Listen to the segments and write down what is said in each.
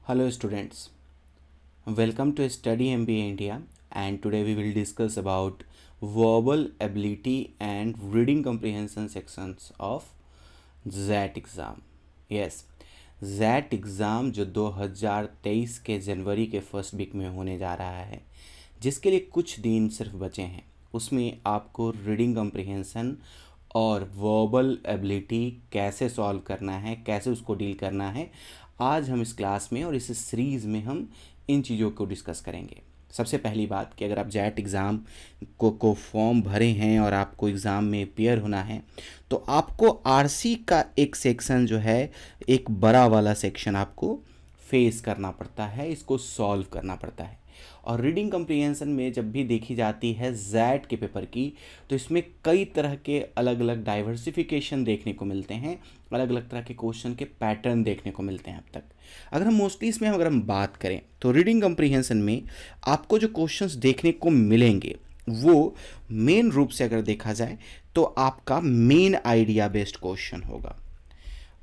Hello students, welcome to Study MBA India, and today we will discuss about verbal ability and reading comprehension sections of ZAT exam. Yes, ZAT exam जो 2023 के जनवरी के first week में होने जा रहा है, जिसके लिए कुछ दिन सिर्फ बचे हैं, उसमें आपको रीडिंग कम्प्रिहेंसन और वर्बल एबिलिटी कैसे सॉल्व करना है, कैसे उसको डील करना है, आज हम इस क्लास में और इस सीरीज़ में हम इन चीज़ों को डिस्कस करेंगे। सबसे पहली बात कि अगर आप जैट एग्ज़ाम को फॉर्म भरे हैं और आपको एग्ज़ाम में अपियर होना है, तो आपको आरसी का एक सेक्शन जो है, एक बड़ा वाला सेक्शन आपको फेस करना पड़ता है, इसको सॉल्व करना पड़ता है। और रीडिंग कम्प्रीहेंशन में जब भी देखी जाती है जैट के पेपर की, तो इसमें कई तरह के अलग अलग डाइवर्सिफिकेशन देखने को मिलते हैं, अलग अलग तरह के क्वेश्चन के पैटर्न देखने को मिलते हैं अब तक। अगर हम मोस्टली इसमें अगर हम बात करें तो रीडिंग कम्प्रीहेंशन में आपको जो क्वेश्चंस देखने को मिलेंगे वो मेन रूप से अगर देखा जाए तो आपका मेन आइडिया बेस्ड क्वेश्चन होगा।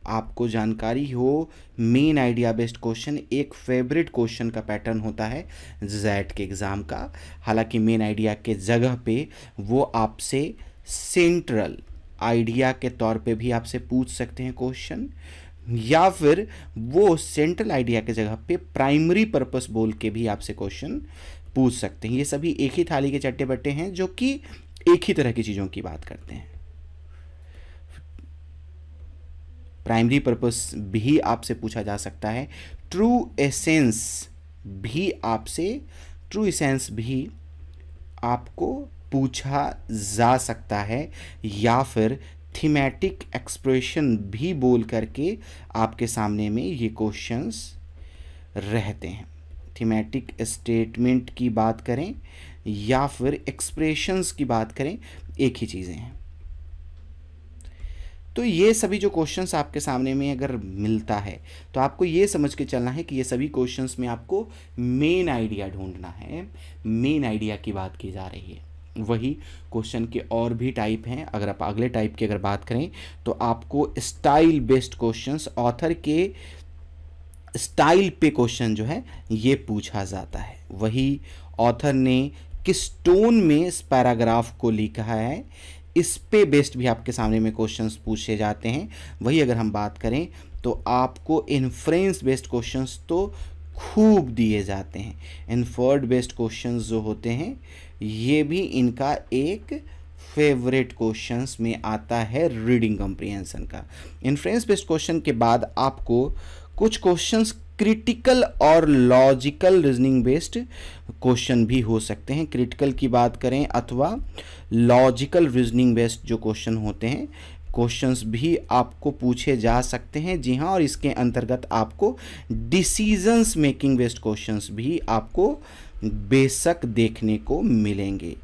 आपको जानकारी हो, मेन आइडिया बेस्ड क्वेश्चन एक फेवरेट क्वेश्चन का पैटर्न होता है जैट के एग्ज़ाम का। हालांकि मेन आइडिया के जगह पे वो आपसे सेंट्रल आइडिया के तौर पे भी आपसे पूछ सकते हैं क्वेश्चन, या फिर वो सेंट्रल आइडिया के जगह पे प्राइमरी पर्पस बोल के भी आपसे क्वेश्चन पूछ सकते हैं। ये सभी एक ही थाली के चट्टे बट्टे हैं जो कि एक ही तरह की चीज़ों की बात करते हैं। प्राइमरी पर्पस भी आपसे पूछा जा सकता है, ट्रू एसेंस भी आपको पूछा जा सकता है, या फिर थीमेटिक एक्सप्रेशन भी बोल करके आपके सामने में ये क्वेश्चंस रहते हैं। थीमेटिक स्टेटमेंट की बात करें या फिर एक्सप्रेशंस की बात करें, एक ही चीज़ें हैं। तो ये सभी जो क्वेश्चंस आपके सामने में अगर मिलता है तो आपको ये समझ के चलना है कि ये सभी क्वेश्चंस में आपको मेन आइडिया ढूंढना है। मेन आइडिया की बात की जा रही है। वही क्वेश्चन के और भी टाइप हैं। अगर आप अगले टाइप की अगर बात करें तो आपको स्टाइल बेस्ड क्वेश्चंस, ऑथर के स्टाइल पे क्वेश्चन जो है ये पूछा जाता है। वही ऑथर ने किस टोन में इस पैराग्राफ को लिखा है, इस पे बेस्ड भी आपके सामने में क्वेश्चंस पूछे जाते हैं। वही अगर हम बात करें तो आपको इन्फ्रेंस बेस्ड क्वेश्चंस तो खूब दिए जाते हैं। इन्फर्ड बेस्ड क्वेश्चंस जो होते हैं ये भी इनका एक फेवरेट क्वेश्चंस में आता है रीडिंग कम्प्रीहेंशन का। इन्फ्रेंस बेस्ड क्वेश्चन के बाद आपको कुछ क्वेश्चंस क्रिटिकल और लॉजिकल रीजनिंग बेस्ड क्वेश्चन भी हो सकते हैं। क्रिटिकल की बात करें अथवा लॉजिकल रीजनिंग बेस्ड जो क्वेश्चन होते हैं, क्वेश्चंस भी आपको पूछे जा सकते हैं। जी हाँ, और इसके अंतर्गत आपको डिसीजंस मेकिंग बेस्ड क्वेश्चंस भी आपको बेशक देखने को मिलेंगे।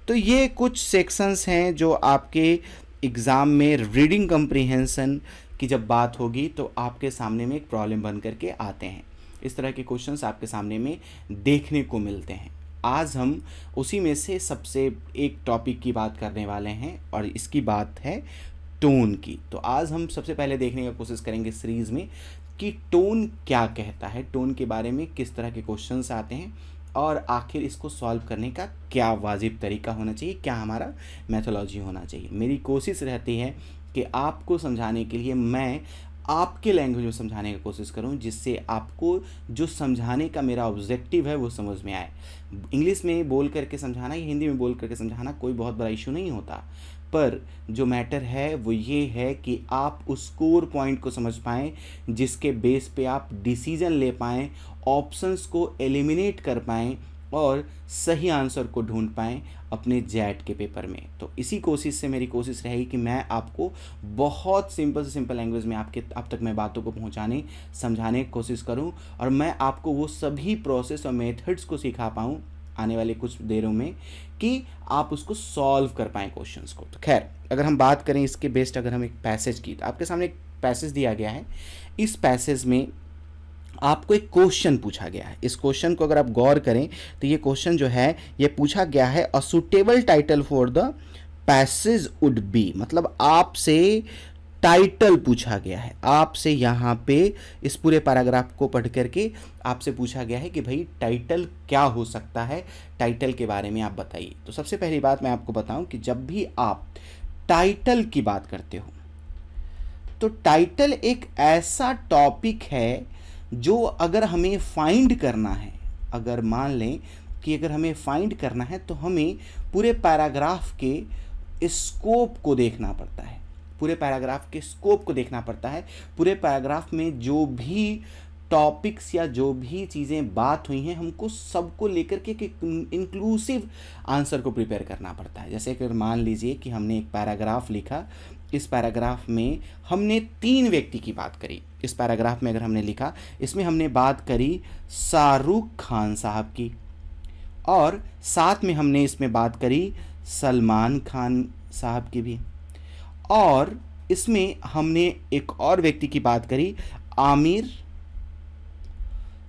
तो ये कुछ सेक्शंस हैं जो आपके एग्ज़ाम में रीडिंग कम्प्रीहेंशन की जब बात होगी तो आपके सामने में एक प्रॉब्लम बन करके आते हैं। इस तरह के क्वेश्चंस आपके सामने में देखने को मिलते हैं। आज हम उसी में से सबसे एक टॉपिक की बात करने वाले हैं और इसकी बात है टोन की। तो आज हम सबसे पहले देखने की कोशिश करेंगे सीरीज़ में कि टोन क्या कहता है, टोन के बारे में किस तरह के क्वेश्चंस आते हैं और आखिर इसको सॉल्व करने का क्या वाजिब तरीका होना चाहिए, क्या हमारा मेथोलॉजी होना चाहिए। मेरी कोशिश रहती है कि आपको समझाने के लिए मैं आपके लैंग्वेज में समझाने की कोशिश करूं, जिससे आपको जो समझाने का मेरा ऑब्जेक्टिव है वो समझ में आए। इंग्लिश में बोल करके समझाना या हिंदी में बोल करके समझाना कोई बहुत बड़ा इशू नहीं होता, पर जो मैटर है वो ये है कि आप उस कोर पॉइंट को समझ पाएँ जिसके बेस पे आप डिसीजन ले पाएँ, ऑप्शंस को एलिमिनेट कर पाएँ और सही आंसर को ढूंढ पाएँ अपने जैट के पेपर में। तो इसी कोशिश से मेरी कोशिश रहेगी कि मैं आपको बहुत सिंपल से सिंपल लैंग्वेज में अब तक मैं बातों को पहुंचाने समझाने की कोशिश करूं और मैं आपको वो सभी प्रोसेस और मेथड्स को सिखा पाऊं आने वाले कुछ देरों में कि आप उसको सॉल्व कर पाएँ क्वेश्चंस को। तो खैर, अगर हम बात करें इसके बेस्ड, अगर हम एक पैसेज की, तो आपके सामने एक पैसेज दिया गया है। इस पैसेज में आपको एक क्वेश्चन पूछा गया है। इस क्वेश्चन को अगर आप गौर करें तो ये क्वेश्चन जो है ये पूछा गया है, a suitable title for the passage would be, मतलब आपसे टाइटल पूछा गया है आपसे, यहाँ पे इस पूरे पैराग्राफ को पढ़ करके आपसे पूछा गया है कि भाई टाइटल क्या हो सकता है, टाइटल के बारे में आप बताइए। तो सबसे पहली बात मैं आपको बताऊं कि जब भी आप टाइटल की बात करते हो तो टाइटल एक ऐसा टॉपिक है जो अगर हमें फाइंड करना है, अगर मान लें कि अगर हमें फाइंड करना है तो हमें पूरे पैराग्राफ के स्कोप को देखना पड़ता है, पूरे पैराग्राफ के स्कोप को देखना पड़ता है। पूरे पैराग्राफ में जो भी टॉपिक्स या जो भी चीज़ें बात हुई हैं हमको सबको लेकर के एक इंक्लूसिव आंसर को प्रिपेयर करना पड़ता है। जैसे अगर मान लीजिए कि हमने एक पैराग्राफ लिखा, इस पैराग्राफ में हमने 3 व्यक्ति की बात करी। इस पैराग्राफ में अगर हमने लिखा, इसमें हमने बात करी शाहरुख खान साहब की और साथ में हमने इसमें बात करी सलमान खान साहब की भी, और इसमें हमने एक और व्यक्ति की बात करी आमिर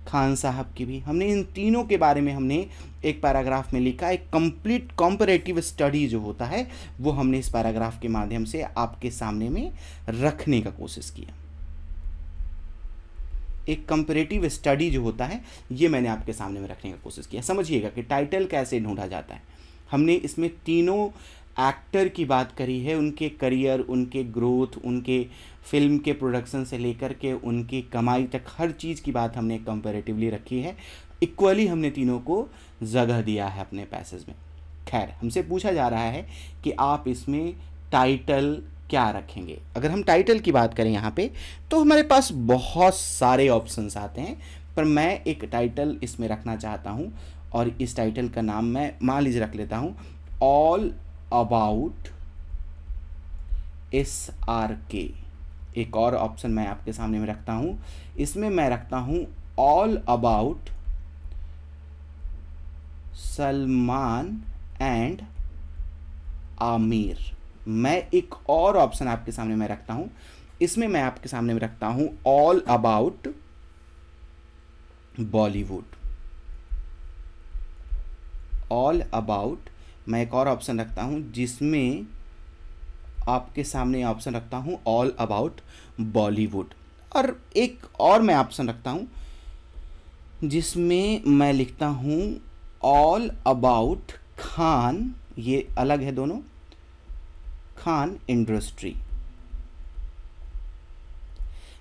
खान साहब की भी। हमने इन तीनों के बारे में हमने एक पैराग्राफ में लिखा। एक कंप्लीट कॉम्परेटिव स्टडी जो होता है वो हमने इस पैराग्राफ के माध्यम से आपके सामने में रखने का कोशिश किया। एक कंपैरेटिव स्टडी जो होता है ये मैंने आपके सामने में रखने का कोशिश किया। समझिएगा कि टाइटल कैसे ढूंढा जाता है। हमने इसमें तीनों एक्टर की बात करी है, उनके करियर, उनके ग्रोथ, उनके फिल्म के प्रोडक्शन से लेकर के उनकी कमाई तक हर चीज़ की बात हमने कंपैरेटिवली रखी है। इक्वली हमने तीनों को जगह दिया है अपने पैसेज में। खैर, हमसे पूछा जा रहा है कि आप इसमें टाइटल क्या रखेंगे। अगर हम टाइटल की बात करें यहाँ पे तो हमारे पास बहुत सारे ऑप्शंस आते हैं, पर मैं एक टाइटल इसमें रखना चाहता हूँ और इस टाइटल का नाम मैं मान लीजिए रख लेता हूँ ऑल अबाउट SRK। एक और ऑप्शन मैं आपके सामने में रखता हूँ, इसमें मैं रखता हूँ all about Salman and Aamir. मैं एक और ऑप्शन आपके सामने में रखता हूं, इसमें मैं आपके सामने में रखता हूं all about Bollywood. All about मैं एक और ऑप्शन रखता हूं जिसमें आपके सामने ऑप्शन रखता हूं ऑल अबाउट बॉलीवुड। और एक और मैं ऑप्शन रखता हूं जिसमें मैं लिखता हूं ऑल अबाउट खान, ये अलग है दोनों, खान इंडस्ट्री।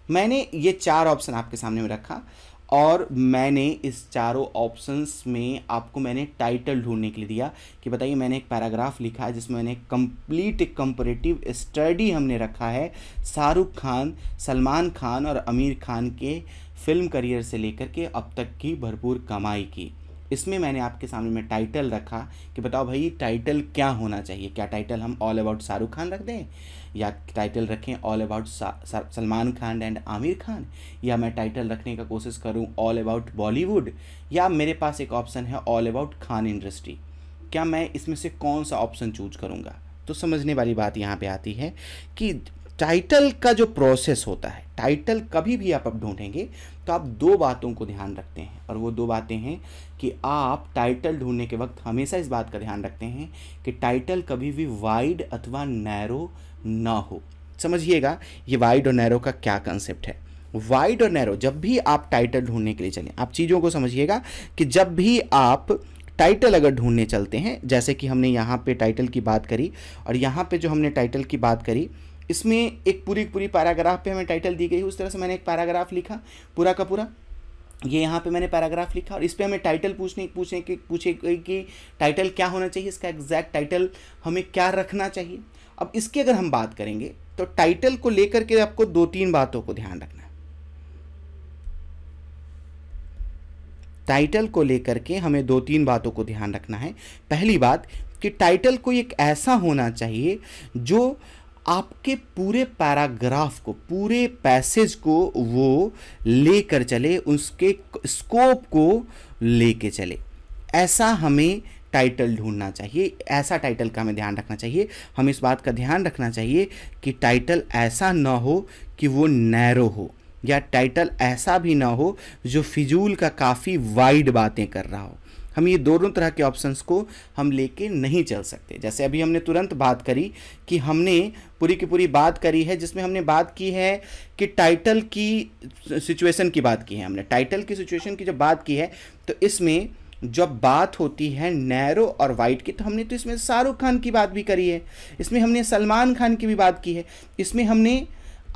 मैंने ये 4 ऑप्शन आपके सामने में रखा और मैंने इस चारों ऑप्शंस में आपको मैंने टाइटल ढूंढने के लिए दिया कि बताइए मैंने एक पैराग्राफ लिखा है जिसमें मैंने कंप्लीट कंपैरेटिव स्टडी हमने रखा है शाहरुख खान, सलमान खान और आमिर खान के फिल्म करियर से लेकर के अब तक की भरपूर कमाई की। इसमें मैंने आपके सामने में टाइटल रखा कि बताओ भाई टाइटल क्या होना चाहिए। क्या टाइटल हम ऑल अबाउट शाहरुख खान रख दें, या टाइटल रखें all about Salman Khan and Aamir Khan, या मैं टाइटल रखने का कोशिश करूं ऑल अबाउट बॉलीवुड, या मेरे पास एक ऑप्शन है ऑल अबाउट खान इंडस्ट्री। क्या मैं इसमें से कौन सा ऑप्शन चूज करूंगा? तो समझने वाली बात यहाँ पे आती है कि टाइटल का जो प्रोसेस होता है, टाइटल कभी भी आप ढूंढेंगे तो आप 2 बातों को ध्यान रखते हैं, और वो 2 बातें हैं कि आप टाइटल ढूंढने के वक्त हमेशा इस बात का ध्यान रखते हैं कि टाइटल कभी भी वाइड अथवा नैरो ना हो। समझिएगा ये वाइड और नैरो का क्या कंसेप्ट है। वाइड और नैरो, जब भी आप टाइटल ढूंढने के लिए चलें, आप चीज़ों को समझिएगा कि जब भी आप टाइटल अगर ढूंढने चलते हैं, जैसे कि हमने यहाँ पे टाइटल की बात करी और यहाँ पे जो हमने टाइटल की बात करी, इसमें एक पूरी पैराग्राफ पे हमें टाइटल दी गई, उस तरह से मैंने एक पैराग्राफ लिखा पूरा का पूरा। ये यहाँ पे मैंने पैराग्राफ लिखा और इस पे हमें टाइटल पूछे कि टाइटल क्या होना चाहिए, इसका एग्जैक्ट टाइटल हमें क्या रखना चाहिए। अब इसकी अगर हम बात करेंगे तो टाइटल को लेकर के आपको 2-3 बातों को ध्यान रखना है। टाइटल को लेकर के हमें 2-3 बातों को ध्यान रखना है। पहली बात कि टाइटल को एक ऐसा होना चाहिए जो आपके पूरे पैराग्राफ को, पूरे पैसेज को वो लेकर चले, उसके स्कोप को लेके चले। ऐसा हमें टाइटल ढूंढना चाहिए, ऐसा टाइटल का हमें ध्यान रखना चाहिए। हम इस बात का ध्यान रखना चाहिए कि टाइटल ऐसा ना हो कि वो नैरो हो, या टाइटल ऐसा भी ना हो जो फिजूल का काफ़ी वाइड बातें कर रहा हो। हम ये दोनों तरह के ऑप्शंस को हम लेके नहीं चल सकते। जैसे अभी हमने तुरंत बात करी कि हमने पूरी की पूरी बात करी है, जिसमें हमने बात की है कि टाइटल की सिचुएशन की बात की है। हमने टाइटल की सिचुएशन की जब बात की है तो इसमें जब बात होती है नैरो और वाइड की, तो हमने तो इसमें शाहरुख खान की बात भी करी है, इसमें हमने सलमान खान की भी बात की है, इसमें हमने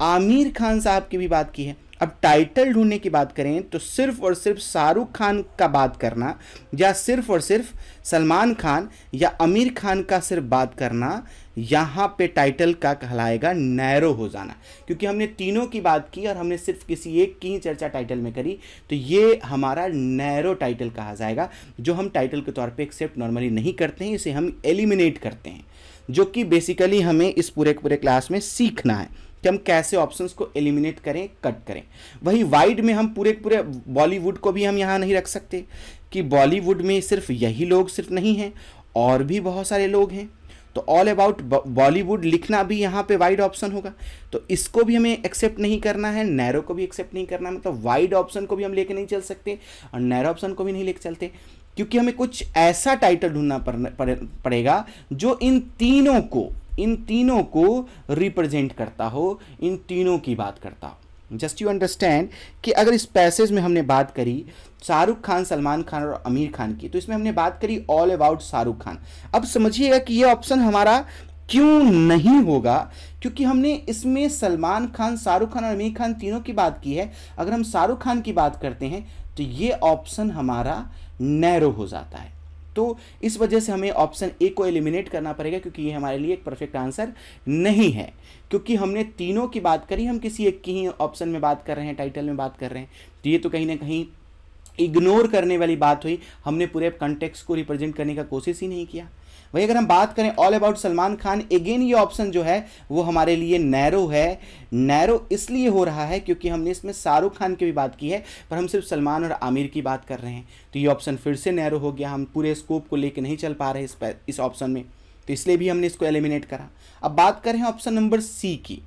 आमिर खान साहब की भी बात की है। अब टाइटल ढूंढने की बात करें तो सिर्फ और सिर्फ शाहरुख खान का बात करना या सिर्फ और सिर्फ सलमान खान या आमिर खान का सिर्फ बात करना, यहाँ पे टाइटल का कहलाएगा नैरो हो जाना, क्योंकि हमने तीनों की बात की और हमने सिर्फ किसी एक की ही चर्चा टाइटल में करी, तो ये हमारा नैरो टाइटल कहा जाएगा, जो हम टाइटल के तौर पे एक्सेप्ट नॉर्मली नहीं करते हैं, इसे हम एलिमिनेट करते हैं, जो कि बेसिकली हमें इस पूरे क्लास में सीखना है कि हम कैसे ऑप्शंस को एलिमिनेट करें, कट करें। वही वाइड में हम पूरे बॉलीवुड को भी हम यहाँ नहीं रख सकते कि बॉलीवुड में सिर्फ यही लोग सिर्फ नहीं हैं, और भी बहुत सारे लोग हैं, तो ऑल अबाउट बॉलीवुड लिखना भी यहाँ पे वाइड ऑप्शन होगा, तो इसको भी हमें एक्सेप्ट नहीं करना है, नैरो को भी एक्सेप्ट नहीं करना है। मतलब वाइड ऑप्शन को भी हम लेके नहीं चल सकते और नैरो ऑप्शन को भी नहीं लेके चलते, क्योंकि हमें कुछ ऐसा टाइटल ढूंढना पड़ेगा जो इन तीनों को रिप्रेजेंट करता हो, इन तीनों की बात करता हो। जस्ट यू अंडरस्टैंड कि अगर इस पैसेज में हमने बात करी शाहरुख खान, सलमान खान और आमिर खान की, तो इसमें हमने बात करी ऑल अबाउट शाहरुख खान। अब समझिएगा कि ये ऑप्शन हमारा क्यों नहीं होगा, क्योंकि हमने इसमें सलमान खान, शाहरुख खान और आमिर खान तीनों की बात की है। अगर हम शाहरुख खान की बात करते हैं तो ये ऑप्शन हमारा नैरो हो जाता है, तो इस वजह से हमें ऑप्शन ए को एलिमिनेट करना पड़ेगा, क्योंकि ये हमारे लिए एक परफेक्ट आंसर नहीं है, क्योंकि हमने तीनों की बात करी, हम किसी एक की ही ऑप्शन में बात कर रहे हैं, टाइटल में बात कर रहे हैं, तो ये तो कहीं ना कहीं इग्नोर करने वाली बात हुई, हमने पूरे कॉन्टेक्स्ट को रिप्रेजेंट करने का कोशिश ही नहीं किया। वही अगर हम बात करें all about Salman Khan, again ये ऑप्शन जो है वो हमारे लिए नैरो है। नैरो इसलिए हो रहा है क्योंकि हमने इसमें शाहरुख खान की भी बात की है, पर हम सिर्फ सलमान और आमिर की बात कर रहे हैं, तो ये ऑप्शन फिर से नैरो हो गया, हम पूरे स्कोप को लेकर नहीं चल पा रहे इस ऑप्शन में, तो इसलिए भी हमने इसको एलिमिनेट करा। अब बात करें ऑप्शन नंबर सी की,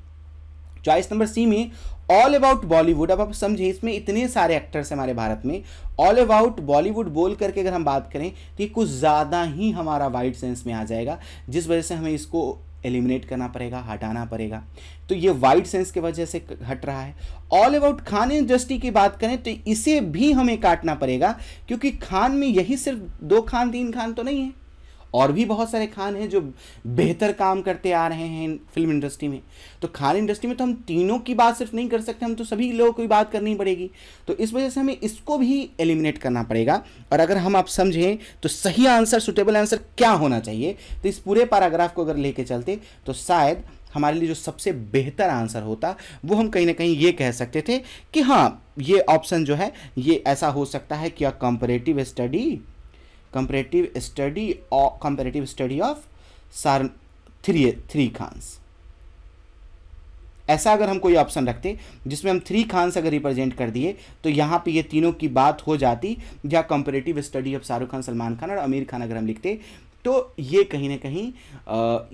चॉइस नंबर सी में ऑल अबाउट बॉलीवुड। अब आप समझे, इसमें इतने सारे एक्टर्स हैं हमारे भारत में, ऑल अबाउट बॉलीवुड बोल करके अगर हम बात करें तो ये कुछ ज़्यादा ही हमारा वाइड सेंस में आ जाएगा, जिस वजह से हमें इसको एलिमिनेट करना पड़ेगा, हटाना पड़ेगा, तो ये वाइड सेंस की वजह से हट रहा है। ऑल अबाउट खान इंडस्ट्री की बात करें तो इसे भी हमें काटना पड़ेगा, क्योंकि खान में यही सिर्फ 2 खान 3 खान तो नहीं है, और भी बहुत सारे खान हैं जो बेहतर काम करते आ रहे हैं फिल्म इंडस्ट्री में, तो खान इंडस्ट्री में तो हम तीनों की बात सिर्फ नहीं कर सकते, हम तो सभी लोगों की बात करनी पड़ेगी, तो इस वजह से हमें इसको भी एलिमिनेट करना पड़ेगा। और अगर हम आप समझें तो सही आंसर, सुटेबल आंसर क्या होना चाहिए, तो इस पूरे पैराग्राफ को अगर लेके चलते तो शायद हमारे लिए जो सबसे बेहतर आंसर होता वो हम कहीं ना कहीं ये कह सकते थे कि हाँ, ये ऑप्शन जो है ये ऐसा हो सकता है कि comparative study of three Khans, ऐसा अगर हम कोई ऑप्शन रखते जिसमें हम 3 खान्स अगर रिप्रेजेंट कर दिए तो यहाँ पे ये तीनों की बात हो जाती, या comparative study of Shahrukh Khan, Salman Khan और आमिर खान अगर हम लिखते, तो ये कहीं ना कहीं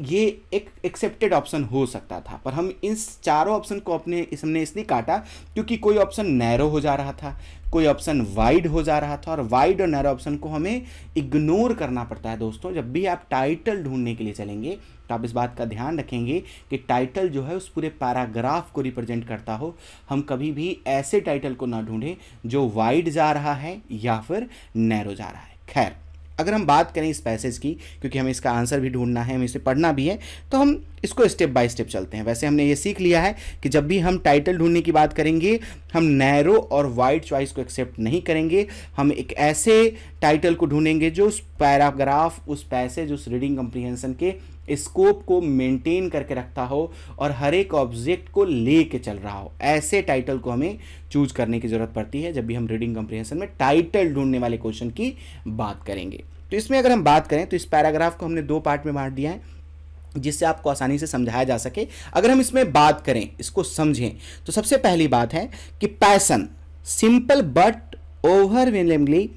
ये एक एक्सेप्टेड ऑप्शन हो सकता था। पर हम इस चारों ऑप्शन को हमने इसलिए काटा क्योंकि कोई ऑप्शन नैरो हो जा रहा था, कोई ऑप्शन वाइड हो जा रहा था, और वाइड और नैरो ऑप्शन को हमें इग्नोर करना पड़ता है। दोस्तों, जब भी आप टाइटल ढूंढने के लिए चलेंगे तो आप इस बात का ध्यान रखेंगे कि टाइटल जो है उस पूरे पैराग्राफ को रिप्रेजेंट करता हो। हम कभी भी ऐसे टाइटल को ना ढूंढें जो वाइड जा रहा है या फिर नैरो जा रहा है। खैर, अगर हम बात करें इस पैसेज की, क्योंकि हमें इसका आंसर भी ढूंढना है, हमें इसे पढ़ना भी है, तो हम इसको स्टेप बाय स्टेप चलते हैं। वैसे हमने ये सीख लिया है कि जब भी हम टाइटल ढूंढने की बात करेंगे हम नैरो और वाइड चॉइस को एक्सेप्ट नहीं करेंगे, हम एक ऐसे टाइटल को ढूंढेंगे जो उस पैराग्राफ, उस पैसेज, उस रीडिंग कम्प्रीहेंशन के स्कोप को मेंटेन करके रखता हो और हर एक ऑब्जेक्ट को लेके चल रहा हो। ऐसे टाइटल को हमें चूज करने की ज़रूरत पड़ती है जब भी हम रीडिंग कम्प्रीहेंशन में टाइटल ढूंढने वाले क्वेश्चन की बात करेंगे। तो इसमें अगर हम बात करें तो इस पैराग्राफ को हमने 2 पार्ट में बांट दिया है जिससे आपको आसानी से समझाया जा सके। अगर हम इसमें बात करें, इसको समझें, तो सबसे पहली बात है कि passion, simple but overwhelmingly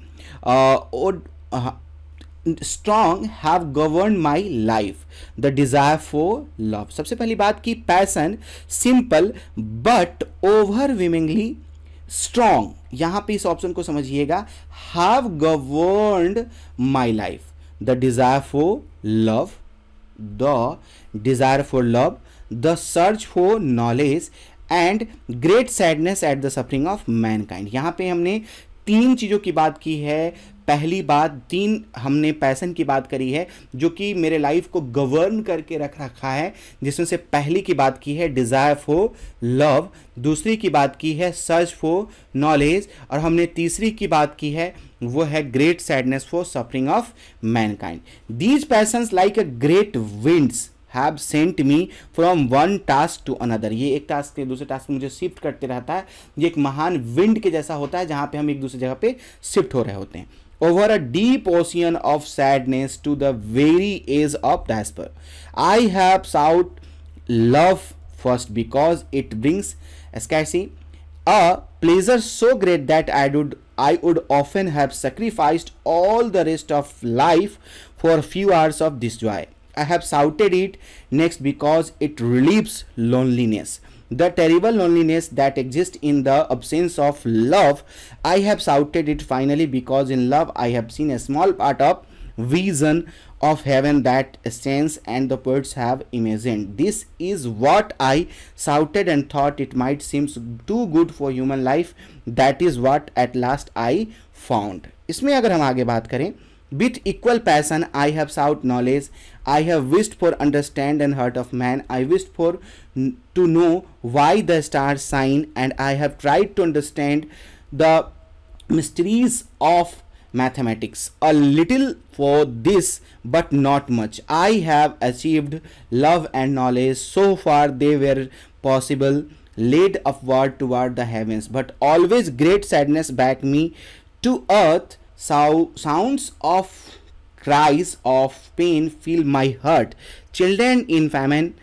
strong have govern my life, the desire for love. सबसे पहली बात कि passion simple but overwhelmingly strong, यहाँ पे इस ऑप्शन को समझिएगा, have governed my life, the desire for love, the desire for love, the search for knowledge and great sadness at the suffering of Mankind. यहाँ पे हमने तीन चीज़ों की बात की है। पहली बात, तीन हमने पैसन की बात करी है जो कि मेरे लाइफ को गवर्न करके रख रखा है, जिसमें से पहली की बात की है डिज़ायर फॉर लव, दूसरी की बात की है सर्च फॉर नॉलेज, और हमने तीसरी की बात की है वो है great sadness for suffering of mankind. These passions like a great winds have sent me from one task to another. ये एक टास्क से दूसरे टास्क में मुझे शिफ्ट करते रहता है। ये एक महान विंड के जैसा होता है जहाँ पे हम एक दूसरे जगह पे शिफ्ट हो रहे होते हैं। Over a deep ocean of sadness to the very edge of despair I have sought love first because it brings scarcely a pleasure so great that I would often have sacrificed all the rest of life for a few hours of this joy. I have shouted it next because it relieves loneliness, the terrible loneliness that exists in the absence of love. I have shouted it finally because in love I have seen a small part of vision of heaven that saints and the poets have imagined. This is what I shouted and thought it might seem too good for human life. That is what at last I found. इसमें अगर हम आगे बात करें, with equal passion I have sought knowledge, I have wished for understand and heart of man, I wished for to know why the stars shine, and I have tried to understand the mysteries of mathematics. A little for this but not much. I have achieved love and knowledge. So far they were possible, laid upward toward the heavens, but always great sadness back me to earth. Sounds of cries of pain fill my heart. Children in famine,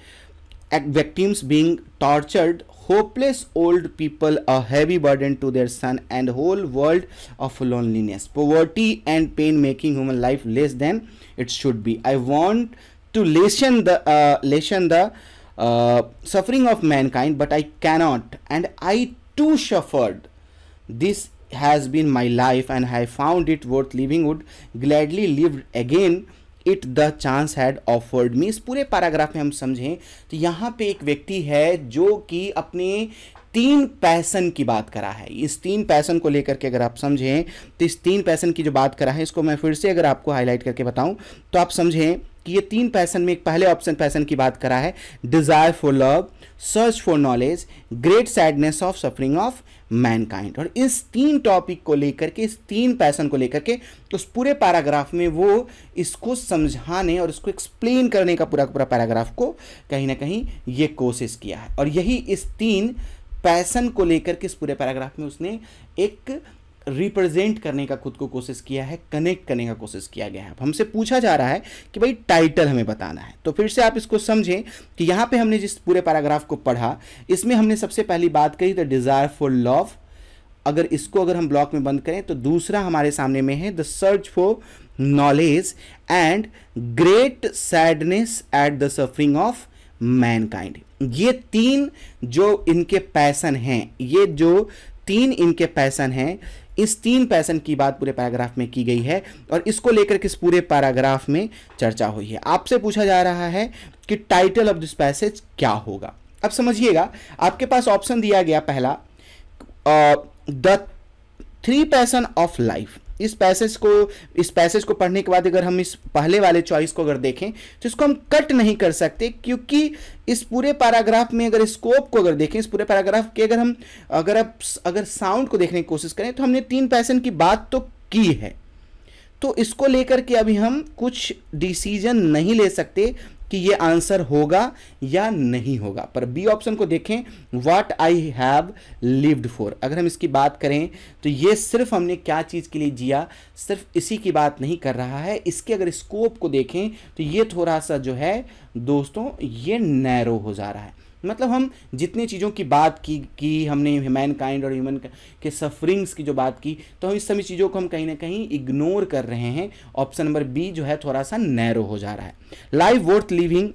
victims being tortured, hopeless old people a heavy burden to their son, and whole world of loneliness, poverty and pain making human life less than it should be. I want to lessen the suffering of mankind, but I cannot, and I too suffered. This has been my life and I found it worth living, would gladly live again it the chance had offered me. इस पूरे paragraph में हम समझें तो यहाँ पे एक व्यक्ति है जो कि अपने तीन पैसन की बात करा है। इस तीन पैसन को लेकर के अगर आप समझें तो इस तीन पैसन की जो बात करा है, इसको मैं फिर से अगर आपको हाईलाइट करके बताऊं तो आप समझें कि ये तीन पैसन में एक पहले ऑप्शन पैसन की बात करा है, desire for love, search for knowledge, great sadness of suffering of Mankind. और इस तीन टॉपिक को लेकर के, इस तीन पैसन को लेकर के उस पूरे पैराग्राफ में वो इसको समझाने और इसको एक्सप्लेन करने का पूरा पूरा पैराग्राफ को कहीं ना कहीं ये कोशिश किया है। और यही इस तीन पैसन को लेकर के इस पूरे पैराग्राफ में उसने एक रिप्रेजेंट करने का खुद को कोशिश किया है, कनेक्ट करने का कोशिश किया गया है। हमसे पूछा जा रहा है कि भाई टाइटल हमें बताना है, तो फिर से आप इसको समझें कि यहाँ पे हमने जिस पूरे पैराग्राफ को पढ़ा इसमें हमने सबसे पहली बात कही द डिज़ायर फॉर लव। अगर इसको अगर हम ब्लॉक में बंद करें तो दूसरा हमारे सामने में है the search for knowledge and great sadness at the suffering of Mankind. ये तीन जो इनके पैसन हैं, ये जो तीन इनके पैसन हैं, इस तीन पैसन की बात पूरे पैराग्राफ में की गई है और इसको लेकर के इस पूरे पैराग्राफ में चर्चा हुई है। आपसे पूछा जा रहा है कि टाइटल ऑफ दिस पैसेज क्या होगा। अब समझिएगा, आपके पास ऑप्शन दिया गया पहला the three passion of life. इस पैसेज को पढ़ने के बाद अगर हम इस पहले वाले चॉइस को अगर देखें तो इसको हम कट नहीं कर सकते, क्योंकि इस पूरे पैराग्राफ में अगर स्कोप को अगर देखें, इस पूरे पैराग्राफ के अगर साउंड को देखने की कोशिश करें तो हमने तीन पैसन की बात तो की है, तो इसको लेकर के अभी हम कुछ डिसीजन नहीं ले सकते कि ये आंसर होगा या नहीं होगा। पर बी ऑप्शन को देखें, what I have lived for. अगर हम इसकी बात करें तो ये सिर्फ हमने क्या चीज़ के लिए जिया, सिर्फ इसी की बात नहीं कर रहा है। इसके अगर स्कोप को देखें तो ये थोड़ा सा जो है दोस्तों ये नैरो हो जा रहा है। मतलब हम जितनी चीज़ों की बात की हमने ह्यूमन काइंड और ह्यूमन के सफरिंग्स की जो बात की, तो हम इस सभी चीज़ों को हम कहीं ना कहीं इग्नोर कर रहे हैं। ऑप्शन नंबर बी जो है थोड़ा सा नैरो हो जा रहा है। लाइफ वर्थ लिविंग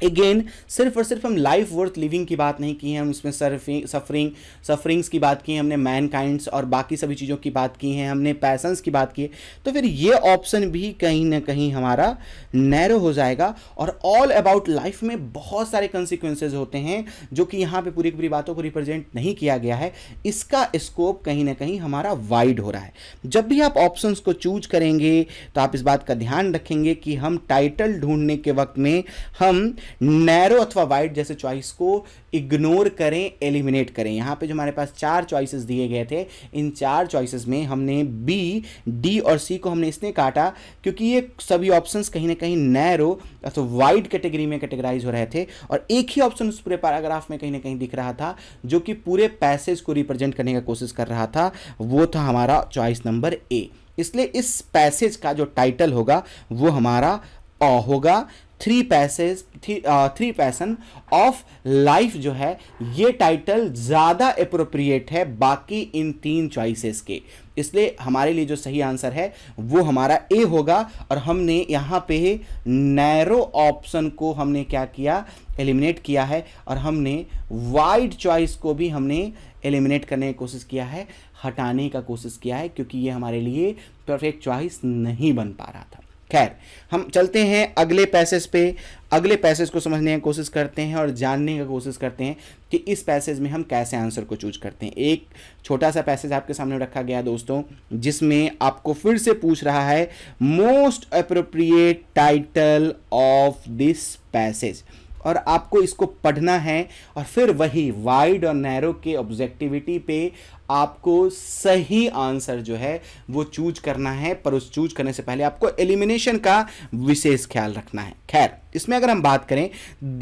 अगेन सिर्फ और सिर्फ हम लाइफ वर्थ लिविंग की बात नहीं की है, हम इसमें सफरिंग्स की बात की है, हमने मैनकाइंड्स और बाकी सभी चीज़ों की बात की है, हमने पैशंस की बात की है, तो फिर ये ऑप्शन भी कहीं ना कहीं हमारा नैरो हो जाएगा। और ऑल अबाउट लाइफ में बहुत सारे कंसिक्वेंसेज होते हैं जो कि यहाँ पे पूरी की पूरी बातों को रिप्रेजेंट नहीं किया गया है, इसका स्कोप कहीं ना कहीं हमारा वाइड हो रहा है। जब भी आप ऑप्शंस को चूज करेंगे तो आप इस बात का ध्यान रखेंगे कि हम टाइटल ढूंढने के वक्त में हम नैरो अथवा वाइड जैसे चॉइस को इग्नोर करें, एलिमिनेट करें। यहां पे जो हमारे पास 4 चॉइसेस दिए गए थे, इन 4 चॉइसेस में हमने बी, डी और सी को हमने इसने काटा क्योंकि ये सभी ऑप्शंस कहीं ना कहीं नैरो अथवा वाइड कैटेगरी में कैटेगराइज हो रहे थे, और एक ही ऑप्शन उस पूरे पैराग्राफ में कहीं ना कहीं दिख रहा था जो कि पूरे पैसेज को रिप्रेजेंट करने का कोशिश कर रहा था, वो था हमारा चॉइस नंबर ए। इसलिए इस पैसेज का जो टाइटल होगा वो हमारा होगा थ्री पैशन ऑफ लाइफ। जो है ये टाइटल ज़्यादा अप्रोप्रिएट है बाकी इन 3 चॉइसेस के, इसलिए हमारे लिए जो सही आंसर है वो हमारा ए होगा। और हमने यहाँ पे नैरो ऑप्शन को हमने क्या किया, एलिमिनेट किया है, और हमने वाइड चॉइस को भी हमने एलिमिनेट करने की कोशिश किया है, हटाने का कोशिश किया है, क्योंकि ये हमारे लिए परफेक्ट चॉइस नहीं बन पा रहा था। खैर, हम चलते हैं अगले पैसेज पे, अगले पैसेज को समझने की कोशिश करते हैं और जानने की कोशिश करते हैं कि इस पैसेज में हम कैसे आंसर को चूज करते हैं। एक छोटा सा पैसेज आपके सामने रखा गया दोस्तों, जिसमें आपको फिर से पूछ रहा है most appropriate title of this passage, और आपको इसको पढ़ना है और फिर वही वाइड और नैरो के ऑब्जेक्टिविटी पे आपको सही आंसर जो है वो चूज करना है। पर उस चूज करने से पहले आपको एलिमिनेशन का विशेष ख्याल रखना है। खैर, इसमें अगर हम बात करें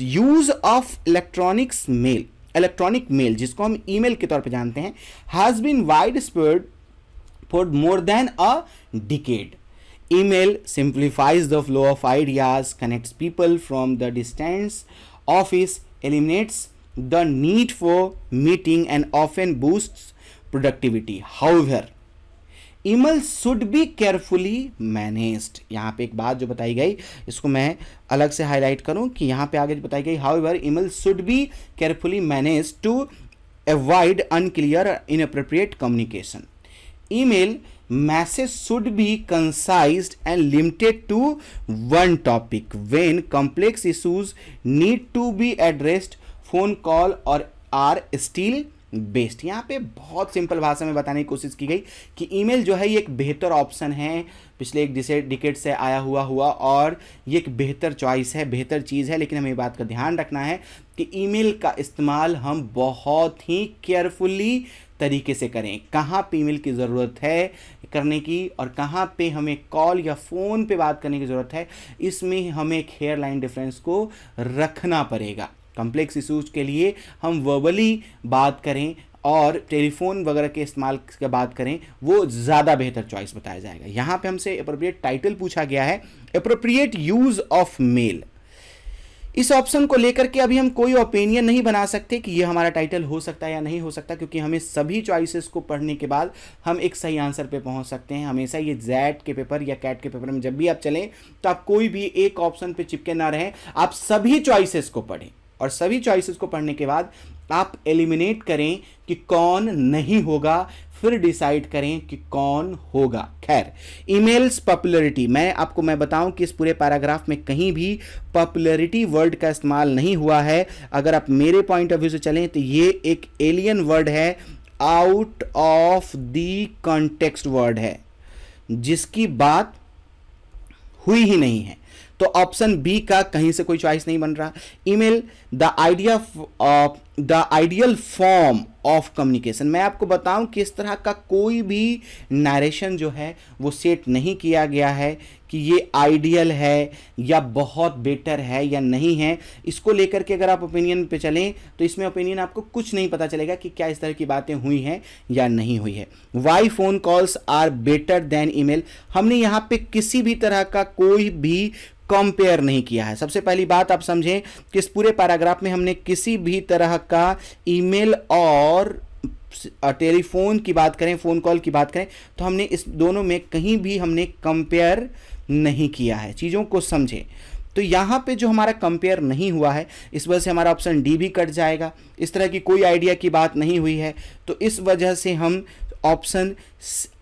यूज ऑफ इलेक्ट्रॉनिक मेल जिसको हम ईमेल के तौर पे जानते हैं, has been widespread for more than a decade. Email simplifies the flow of ideas, connects people from the distance office, eliminates the need for meeting and often boosts productivity. However, email should be carefully managed. यहाँ पे एक बात जो बताई गई इसको मैं अलग से हाईलाइट करूँ कि यहाँ पे आगे जो बताई गई, however, email should be carefully managed to avoid unclear or inappropriate communication. Email message should be concise and limited to one topic. When complex issues need to be addressed, phone call or are still best. यहाँ पे बहुत simple भाषा में बताने की कोशिश की गई कि ईमेल जो है ये एक बेहतर ऑप्शन है, पिछले एक डिकेड से आया हुआ और ये एक बेहतर चॉइस है, बेहतर चीज़ है। लेकिन हमें ये बात का ध्यान रखना है कि ईमेल का इस्तेमाल हम बहुत ही केयरफुली तरीके से करें। कहाँ पे ईमेल की ज़रूरत है करने की और कहाँ पे हमें कॉल या फ़ोन पे बात करने की ज़रूरत है, इसमें हमें एक हेयर लाइन डिफरेंस को रखना पड़ेगा। कॉम्प्लेक्स इशूज़ के लिए हम वर्बली बात करें और टेलीफोन वगैरह के इस्तेमाल की बात करें, वो ज़्यादा बेहतर चॉइस बताया जाएगा। यहाँ पे हमसे अप्रोप्रिएट टाइटल पूछा गया है, अप्रोप्रिएट यूज़ ऑफ मेल। इस ऑप्शन को लेकर के अभी हम कोई ओपिनियन नहीं बना सकते कि ये हमारा टाइटल हो सकता है या नहीं हो सकता, क्योंकि हमें सभी चॉइसेस को पढ़ने के बाद हम एक सही आंसर पे पहुंच सकते हैं। हमेशा ये जैट के पेपर या कैट के पेपर में जब भी आप चलें तो आप कोई भी एक ऑप्शन पे चिपके ना रहें, आप सभी चॉइसेस को पढ़ें और सभी चॉइसेस को पढ़ने के बाद आप एलिमिनेट करें कि कौन नहीं होगा, फिर डिसाइड करें कि कौन होगा। खैर, ईमेल्स पॉपुलैरिटी, मैं बताऊं कि इस पूरे पैराग्राफ में कहीं भी पॉपुलैरिटी वर्ड का इस्तेमाल नहीं हुआ है। अगर आप मेरे पॉइंट ऑफ व्यू से चलें तो ये एक एलियन वर्ड है, out of the context word है, जिसकी बात हुई ही नहीं है। तो ऑप्शन बी का कहीं से कोई चॉइस नहीं बन रहा। Email the ideal form of communication, मैं आपको बताऊं कि इस तरह का कोई भी नरेशन जो है वो सेट नहीं किया गया है कि ये आइडियल है या बहुत बेटर है या नहीं है। इसको लेकर के अगर आप ओपिनियन पे चलें तो इसमें ओपिनियन आपको कुछ नहीं पता चलेगा कि क्या इस तरह की बातें हुई हैं या नहीं हुई है। Why phone calls are better than email, हमने यहाँ पे किसी भी तरह का कोई भी कंपेयर नहीं किया है। सबसे पहली बात आप समझें कि इस पूरे पैराग्राफ में हमने किसी भी तरह का ईमेल और टेलीफोन की बात करें, फ़ोन कॉल की बात करें, तो हमने इस दोनों में कहीं भी हमने कंपेयर नहीं किया है। चीज़ों को समझें तो यहाँ पे जो हमारा कंपेयर नहीं हुआ है, इस वजह से हमारा ऑप्शन डी भी कट जाएगा। इस तरह की कोई आइडिया की बात नहीं हुई है, तो इस वजह से हम ऑप्शन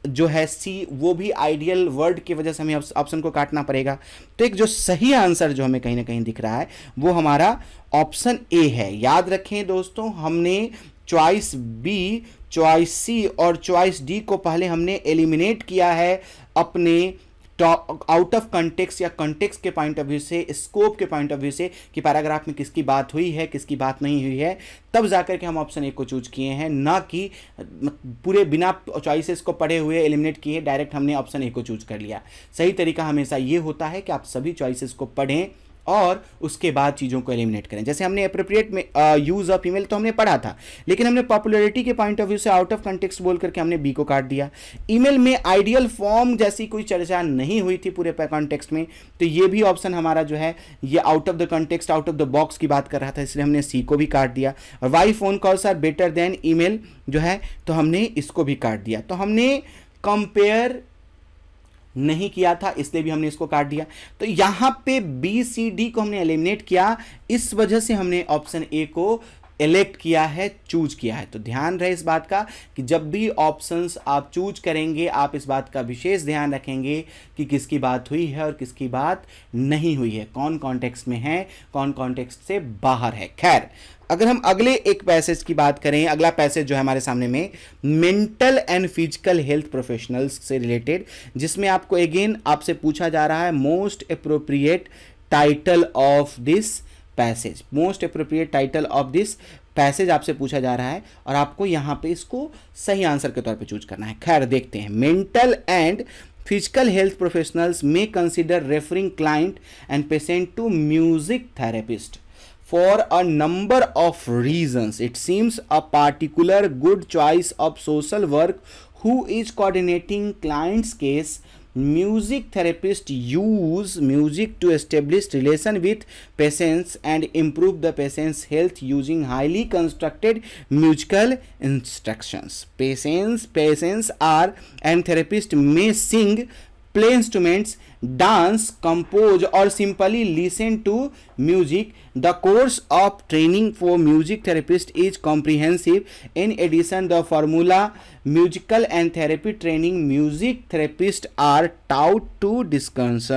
जो है सी, वो भी आइडियल वर्ड की वजह से हमें ऑप्शन को काटना पड़ेगा। तो एक जो सही आंसर जो हमें कहीं ना कहीं दिख रहा है वो हमारा ऑप्शन ए है। याद रखें दोस्तों, हमने चॉइस बी, चॉइस सी और चॉइस डी को पहले हमने एलिमिनेट किया है अपने आउट ऑफ कंटेक्स्ट या कंटेक्स्ट के पॉइंट ऑफ व्यू से, स्कोप के पॉइंट ऑफ व्यू से, कि पैराग्राफ में किसकी बात हुई है, किसकी बात नहीं हुई है, तब जाकर के हम ऑप्शन ए को चूज किए हैं, ना कि पूरे बिना चॉइसेस को पढ़े हुए एलिमिनेट किए डायरेक्ट हमने ऑप्शन ए को चूज कर लिया। सही तरीका हमेशा ये होता है कि आप सभी चॉइसेस को पढ़ें और उसके बाद चीज़ों को एलिमिनेट करें। जैसे हमने एप्रोप्रिएट में यूज़ ऑफ ईमेल तो हमने पढ़ा था, लेकिन हमने पॉपुलैरिटी के पॉइंट ऑफ व्यू से आउट ऑफ कंटेक्स्ट बोल करके हमने बी को काट दिया। ईमेल में आइडियल फॉर्म जैसी कोई चर्चा नहीं हुई थी पूरे कॉन्टेक्स्ट में, तो ये भी ऑप्शन हमारा जो है ये out of the context, out of the box की बात कर रहा था, इसलिए हमने सी को भी काट दिया। और why phone calls are better than email जो है, तो हमने इसको भी काट दिया। तो हमने कंपेयर नहीं किया था, इसलिए भी हमने इसको काट दिया। तो यहां पे बी सी डी को हमने एलिमिनेट किया, इस वजह से हमने ऑप्शन ए को एलेक्ट किया है, चूज किया है। तो ध्यान रहे इस बात का कि जब भी ऑप्शंस आप चूज करेंगे, आप इस बात का विशेष ध्यान रखेंगे कि किसकी बात हुई है और किसकी बात नहीं हुई है, कौन कॉन्टेक्स्ट में है, कौन कॉन्टेक्स्ट से बाहर है। खैर, अगर हम अगले एक पैसेज की बात करें, अगला पैसेज जो है हमारे सामने में mental and physical health professionals से रिलेटेड, जिसमें आपको अगेन आपसे पूछा जा रहा है most appropriate title of this passage, most appropriate title of this passage आपसे पूछा जा रहा है और आपको यहां पे इसको सही आंसर के तौर पे चूज करना है। खैर देखते हैं। Mental and physical health professionals may consider referring client and patient to music therapist for a number of reasons. It seems a particular good choice of social work who is coordinating client's case. Music therapists use music to establish relation with patients and improve the patient's health using highly constructed musical instructions. Patients are and therapists may sing, play instruments, dance, compose or simply listen to music. The course of training for music therapist is comprehensive. In addition, the formula musical and therapy training music therapists are taught to discerns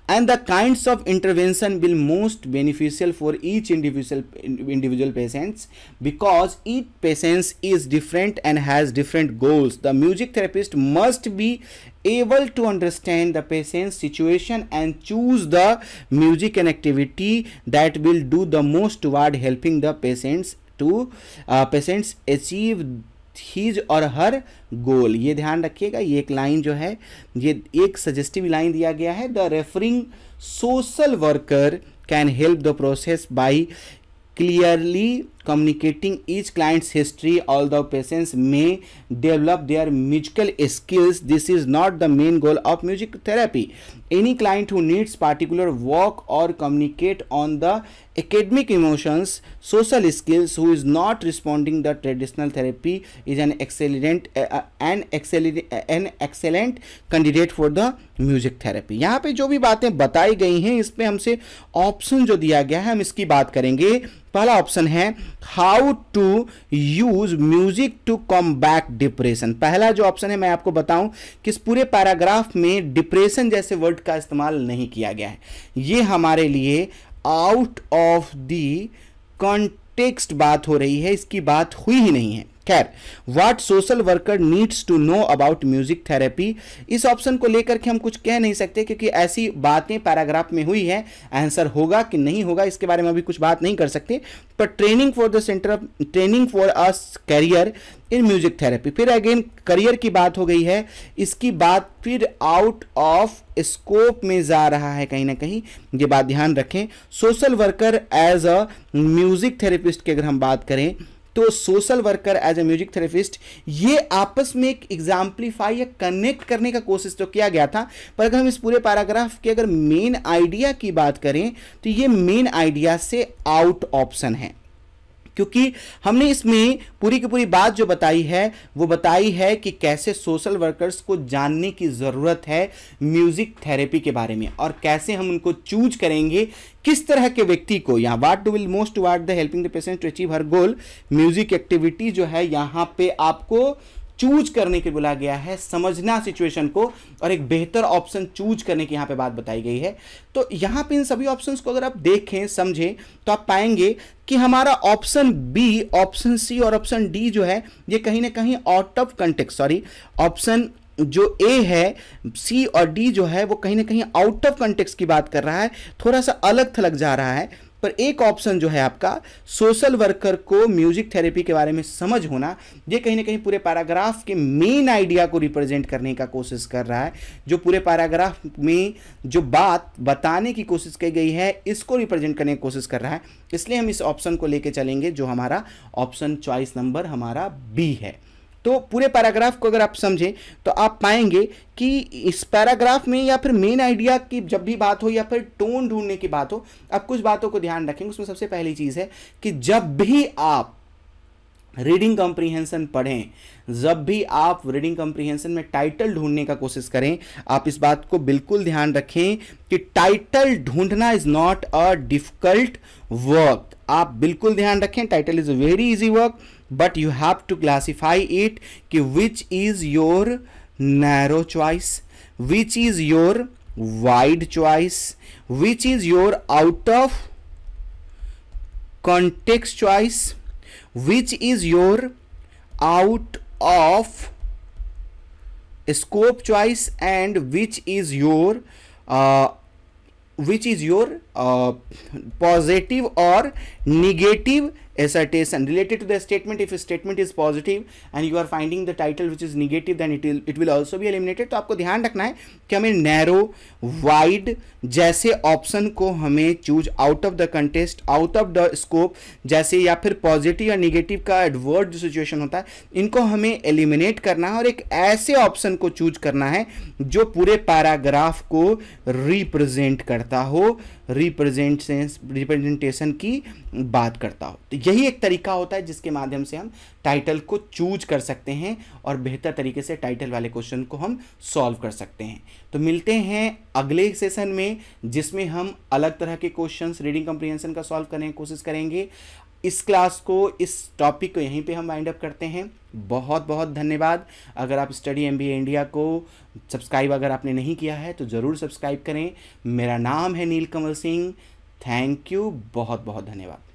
and the kinds of intervention will most beneficial for each individual patients because each patient is different and has different goals. The music therapist must be able to understand the patient's situation and choose the music and activity that will do the most toward helping the patients achieve his और her गोल। ये ध्यान रखिएगा, ये एक line जो है, ये एक सजेस्टिव लाइन दिया गया है। The referring social worker can help the process by clearly communicating each client's history. Although patients may develop their musical skills, this is not the main goal of music therapy. Any client who needs particular work or communicate on the academic emotions, social skills, who is not responding the traditional therapy is an excellent candidate for the music therapy. यहाँ पे जो भी बातें बताई गई हैं, इस पे हमसे ऑप्शन जो दिया गया है हम इसकी बात करेंगे। पहला ऑप्शन है how to use music to combat depression. पहला जो ऑप्शन है मैं आपको बताऊं कि इस पूरे पैराग्राफ में डिप्रेशन जैसे वर्ड का इस्तेमाल नहीं किया गया है। ये हमारे लिए आउट ऑफ द कॉन्टेक्स्ट बात हो रही है, इसकी बात हुई ही नहीं है। खैर, what social worker needs to know about music therapy, इस ऑप्शन को लेकर के हम कुछ कह नहीं सकते क्योंकि ऐसी बातें पैराग्राफ में हुई है। आंसर होगा कि नहीं होगा इसके बारे में अभी कुछ बात नहीं कर सकते। पर training for the centre of training for a career in music therapy, फिर अगेन करियर की बात हो गई है, इसकी बात फिर आउट ऑफ स्कोप में जा रहा है कहीं ना कहीं, ये बात ध्यान रखें। Social worker as a music therapist की अगर हम बात करें तो social worker as a music therapist, ये आपस में एक एग्जाम्पलीफाई या कनेक्ट करने का कोशिश तो किया गया था। पर अगर हम इस पूरे पैराग्राफ के अगर मेन आइडिया की बात करें तो ये मेन आइडिया से आउट ऑप्शन है। क्योंकि हमने इसमें पूरी की पूरी बात जो बताई है वो बताई है कि कैसे सोशल वर्कर्स को जानने की ज़रूरत है म्यूज़िक थेरेपी के बारे में, और कैसे हम उनको चूज करेंगे, किस तरह के व्यक्ति को, यहाँ what do will most toward the helping the patient to achieve her goal, music activity जो है यहाँ पे आपको चूज करने के बोला गया है, समझना सिचुएशन को और एक बेहतर ऑप्शन चूज करने की यहाँ पे बात बताई गई है। तो यहाँ पे इन सभी ऑप्शंस को अगर आप देखें समझें तो आप पाएंगे कि हमारा ऑप्शन बी, ऑप्शन सी और ऑप्शन डी जो है ये कहीं ना कहीं out of context, sorry option जो ए है, सी और डी जो है वो कहीं ना कहीं आउट ऑफ कंटेक्स्ट की बात कर रहा है, थोड़ा सा अलग थलग जा रहा है। पर एक ऑप्शन जो है आपका सोशल वर्कर को म्यूजिक थेरेपी के बारे में समझ होना, ये कहीं ना कहीं पूरे पैराग्राफ के मेन आइडिया को रिप्रेजेंट करने का कोशिश कर रहा है। जो पूरे पैराग्राफ में जो बात बताने की कोशिश की गई है इसको रिप्रेजेंट करने की कोशिश कर रहा है, इसलिए हम इस ऑप्शन को लेके चलेंगे जो हमारा ऑप्शन चॉइस नंबर हमारा बी है। तो पूरे पैराग्राफ को अगर आप समझें तो आप पाएंगे कि इस पैराग्राफ में या फिर मेन आइडिया की जब भी बात हो या फिर टोन ढूंढने की बात हो, आप कुछ बातों को ध्यान रखेंगे। उसमें सबसे पहली चीज़ है कि जब भी आप रीडिंग कॉम्प्रीहेंशन पढ़ें, जब भी आप रीडिंग कॉम्प्रीहेंशन में टाइटल ढूंढने का कोशिश करें, आप इस बात को बिल्कुल ध्यान रखें कि टाइटल ढूंढना is not a difficult work. आप बिल्कुल ध्यान रखें, title is a very easy work, but you have to classify it कि which is your narrow choice, which is your wide choice, which is your out of context choice, which is your out of scope choice, and which is your positive or negative assertion related to the statement. If a statement is positive and you are finding the title which is negative, then it will also be eliminated. तो आपको ध्यान रखना है कि हमें narrow, wide जैसे option को हमें choose, out of the contest, out of the scope जैसे, या फिर पॉजिटिव या निगेटिव का एडवर्ड जो सिचुएशन होता है, इनको हमें एलिमिनेट करना है और एक ऐसे ऑप्शन को चूज करना है जो पूरे पैराग्राफ को रिप्रेजेंट करता हो, रिप्रेजेंटेशन की बात करता हो। तो यही एक तरीका होता है जिसके माध्यम से हम टाइटल को चूज कर सकते हैं और बेहतर तरीके से टाइटल वाले क्वेश्चन को हम सॉल्व कर सकते हैं। तो मिलते हैं अगले सेशन में जिसमें हम अलग तरह के क्वेश्चंस रीडिंग कॉम्प्रिहेंशन का सॉल्व करने की कोशिश करेंगे। इस क्लास को, इस टॉपिक को यहीं पे हम वाइंड अप करते हैं। बहुत बहुत धन्यवाद। अगर आप स्टडी एमबीए इंडिया को सब्सक्राइब अगर आपने नहीं किया है तो ज़रूर सब्सक्राइब करें। मेरा नाम है नीलकमल सिंह। थैंक यू, बहुत बहुत धन्यवाद।